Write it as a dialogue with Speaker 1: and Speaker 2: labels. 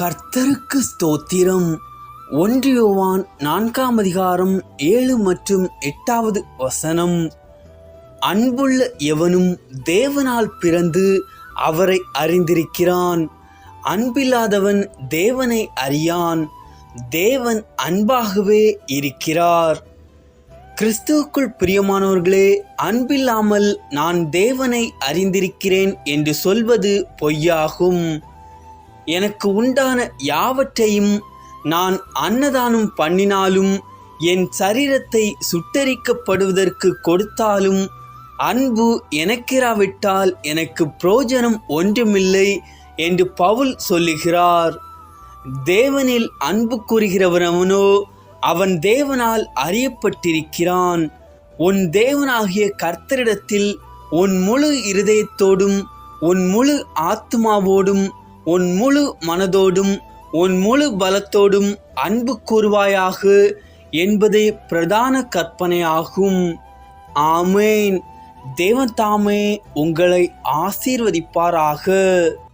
Speaker 1: கர்த்தருக்கு ஸ்தோத்திரம். 1 யோவான் 4 அதிகாரம் 7 மற்றும் 8 வசனம். அன்புள்ள எவனும் தேவனால் பிறந்து அவரை அறிந்திருக்கிறான். அன்பில்லாதவன் தேவனை அறியான். தேவன் அன்பாகவே இருக்கிறார். கிறிஸ்துவுக்குள் பிரியமானவர்களே, அன்பில்லாமல் நான் தேவனை அறிந்திருக்கிறேன் என்று சொல்வது பொய்யாகும். எனக்கு உண்டான யாவற்றையும் நான் அன்னதானம் பண்ணினாலும், என் சரீரத்தை சுட்டரிக்கப்படுவதற்கு கொடுத்தாலும், அன்பு எனக்கிராவிட்டால் எனக்கு பிரயோஜனம் ஒன்றுமில்லை என்று பவுல் சொல்லுகிறார். தேவனில் அன்பு கூறுகிறவனவனோ அவன் தேவனால் அறியப்பட்டிருக்கிறான். உன் தேவனாகிய கர்த்தரிடத்தில் உன் முழு இருதயத்தோடும், உன் முழு ஆத்மாவோடும், உன் முழு மனதோடும், உன் முழு பலத்தோடும் அன்பு கூறுவாயாக என்பதே பிரதான கற்பனையாகும். ஆமேன். தேவன் தாமே உங்களை ஆசீர்வதிப்பாராக.